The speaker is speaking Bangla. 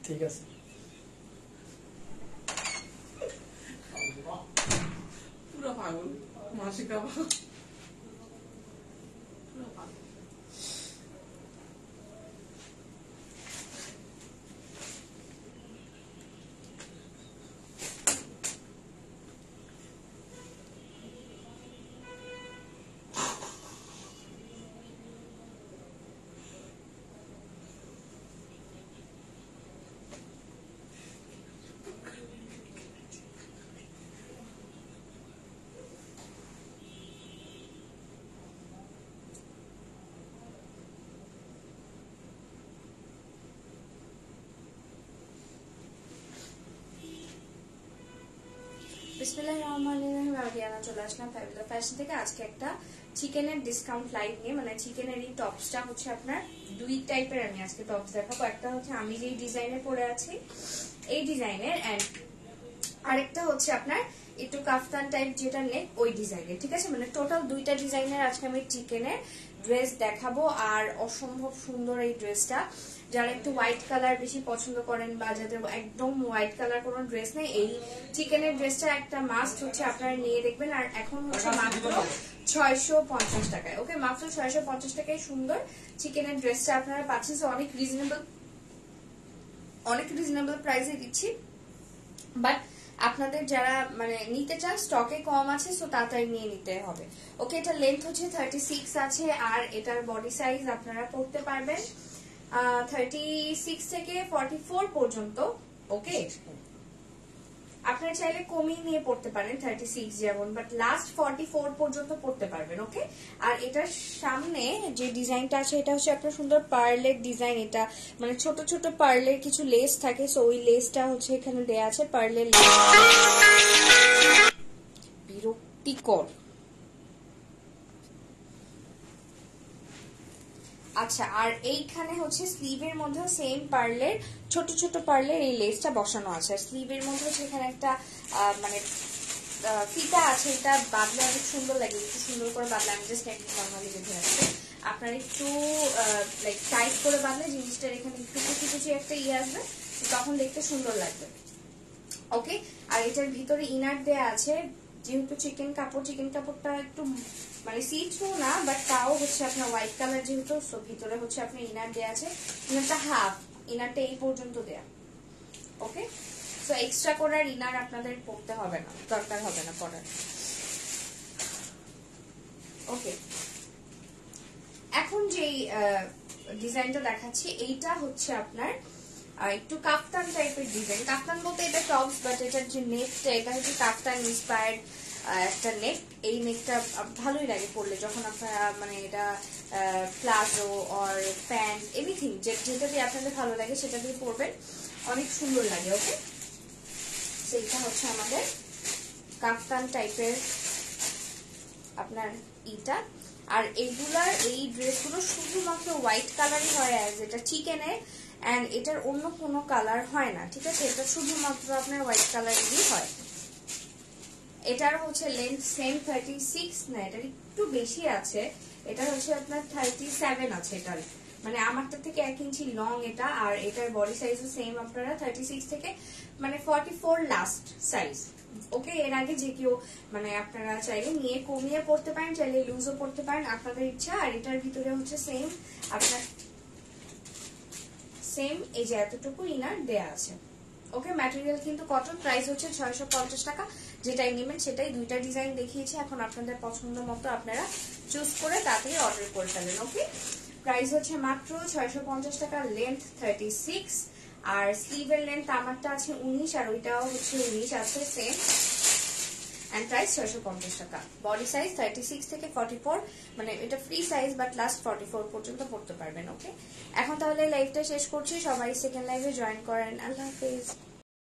ঠিক আছে। পুরো পাগল মাসিকা পুরো পাগল। বিসমিল্লাহিররহমানিররহিম। আমি চলে আসলাম ফ্যাবুলা ফ্যাশন থেকে। আজকে একটা চিকেনের ডিসকাউন্ট লাইভ নিয়ে, মানে চিকেনের এই টপসটা হচ্ছে আপনার দুই টাইপের আমি আজকে টপস দেখাবো। একটা হচ্ছে আমি যেই ডিজাইনে পরে আছি এই ডিজাইনের, এন্ড আরেকটা হচ্ছে আপনার একটু কাফতান টাইপ যেটা নেক ওই ডিজাইনের। ঠিক আছে, মানে টোটাল দুইটা ডিজাইনের আজকে আমি চিকেনের ড্রেস দেখাবো। আর অসম্ভব সুন্দর এই ড্রেসটা। যারা একটু হোয়াইট কালার বেশি পছন্দ করেন বা যাদের একদম হোয়াইট কালার কোনো ড্রেস নেই, এই চিকেনের ড্রেসটা একটা মাস্ট হচ্ছে আপনারা নিয়ে দেখবেন। আর এখন হচ্ছে মাত্র 650 টাকায়। ওকে, মাত্র 650 টাকায় সুন্দর চিকেনের ড্রেসটা আপনারা পাচ্ছেন। অনেক রিজনেবল প্রাইসে দিচ্ছি। বাট আপনাদের যারা মানে নিতে চান, স্টকে কম আছে, সো তাড়াতাড়ি নিয়ে নিতে হবে। ওকে, এটা লেন্থ হচ্ছে 36 আছে আর এটার বডি সাইজ আপনারা পড়তে পারবেন 36 থেকে 44 পর্যন্ত। ওকে, আপনারা চাইলে কমিয়ে নিয়ে পড়তে পারেন 36 যেমন, বাট লাস্ট 44 পর্যন্ত পড়তে পারবেন। ওকে, আর এটার সামনে যে ডিজাইনটা আছে এটা হচ্ছে আপনার সুন্দর পার্লের ডিজাইন। এটা মানে ছোট ছোট পার্লের কিছু লেস থাকে, সো ওই লেসটা হচ্ছে এখানে দেয়া আছে পার্লের লেস। বিরক্তিকর। আচ্ছা, আর এইখানে হচ্ছে স্লিভের মধ্যে সেম পার্লের ছোট ছোট পার্লের এই লেসটা বসানো আছে। স্লিভের মধ্যে হচ্ছে এখানে একটা মানে ফিতা আছে, এটা বাঁধলে অনেক সুন্দর লাগে। একটু সুন্দর করে বাঁধলে, আমি জাস্ট একটু নর্মালি বেঁধে রাখছি। আপনার একটু লাইক টাইট করে বাঁধলে জিনিসটার এখানে একটু কুচি কুচি একটা ইয়ে আসবে, তখন দেখতে সুন্দর লাগবে। ওকে, আর এটার ভিতরে ইনার দেয়া আছে। যেহেতু চিকেন কাপড়টা একটু মানে সি থ্রু না, বাট তাও হচ্ছে আপনার হোয়াইট কালার যেহেতু, সো ভিতরে হচ্ছে আপনার ইনার দেয়া আছে। ইনারটা হাফ, ইনারটা এই পর্যন্ত দেয়া। ওকে, সো এক্সট্রা করে আর ইনার আপনাদের পড়তে হবে না, দরকার হবে না পরার। ওকে, এখন যেই ডিজাইনটা দেখাচ্ছি এইটা হচ্ছে আপনার একটু কাফতান টাইপের ডিজাইন। কাফতান বলতে এটা টপস, বাট এটার যে নেকটা এটা হচ্ছে কাফতান ইন্সপায়ার্ড একটা নেক। এই নেকটা ভালোই লাগে পরলে, যখন আপনারা মানে এটা প্লাজো অর প্যান্ট এনিথিং যেটা দিয়ে আপনাদের ভালো লাগে সেটা দিয়ে পরবেন, অনেক সুন্দর লাগে। ওকে, সেইটা হচ্ছে আমাদের কাফতান টাইপের আপনার ইটা। আর এইগুলার এই ড্রেসগুলো শুধুমাত্র হোয়াইট কালারই হয়, যেটা চিকেনের, এন্ড এটার অন্য কোনো কালার হয় না। ঠিক আছে, এটা শুধুমাত্র আপনার হোয়াইট কালারেরই হয়। এটার হচ্ছে লেন্থ সেম 36 না, এটার একটু বেশি আছে। এটা হচ্ছে আপনার 37 আছে এটার, মানে আমারটা থেকে 1 ইঞ্চি লং এটা। আর এটার বডি সাইজও সেম আপনারা 36 থেকে মানে 44 লাস্ট সাইজ। ওকে, এর আগে যে কেউ মানে আপনারা চাইলে নিয়ে কমিয়ে পড়তে পারেন, চাইলে লুজও পড়তে পারেন, আপনাদের ইচ্ছা। আর এটার ভিতরে হচ্ছে সেম আপনার সেম এই যে এতটুকু ইনার দেয়া আছে। ওকে, ম্যাটেরিয়াল কিন্তু কটন। প্রাইস হচ্ছে 650 টাকা। যেটাই নেবেন সেটাই, দুইটা ডিজাইন দেখিয়েছি। এখন আপনাদের পছন্দ মতো আপনারা চুজ করে তাতেই অর্ডার করে ফেলেন। ওকে, প্রাইস হচ্ছে মাত্র 650 টাকা। লেন্থ 36 আর স্লিভের লেন্থ আমারটা আছে 19 আর ওইটাও হচ্ছে 19 আছে সেম, এন্ড প্রাইস 650 টাকা। বডি সাইজ 36 থেকে 44, মানে এটা ফ্রি সাইজ, বাট লাস্ট 44 পর্যন্ত পড়তে পারবেন। ওকে, এখন তাহলে লাইভটা শেষ করছি। সবাই সেকেন্ড লাইভে জয়েন করেন। আল্লাহ হাফেজ।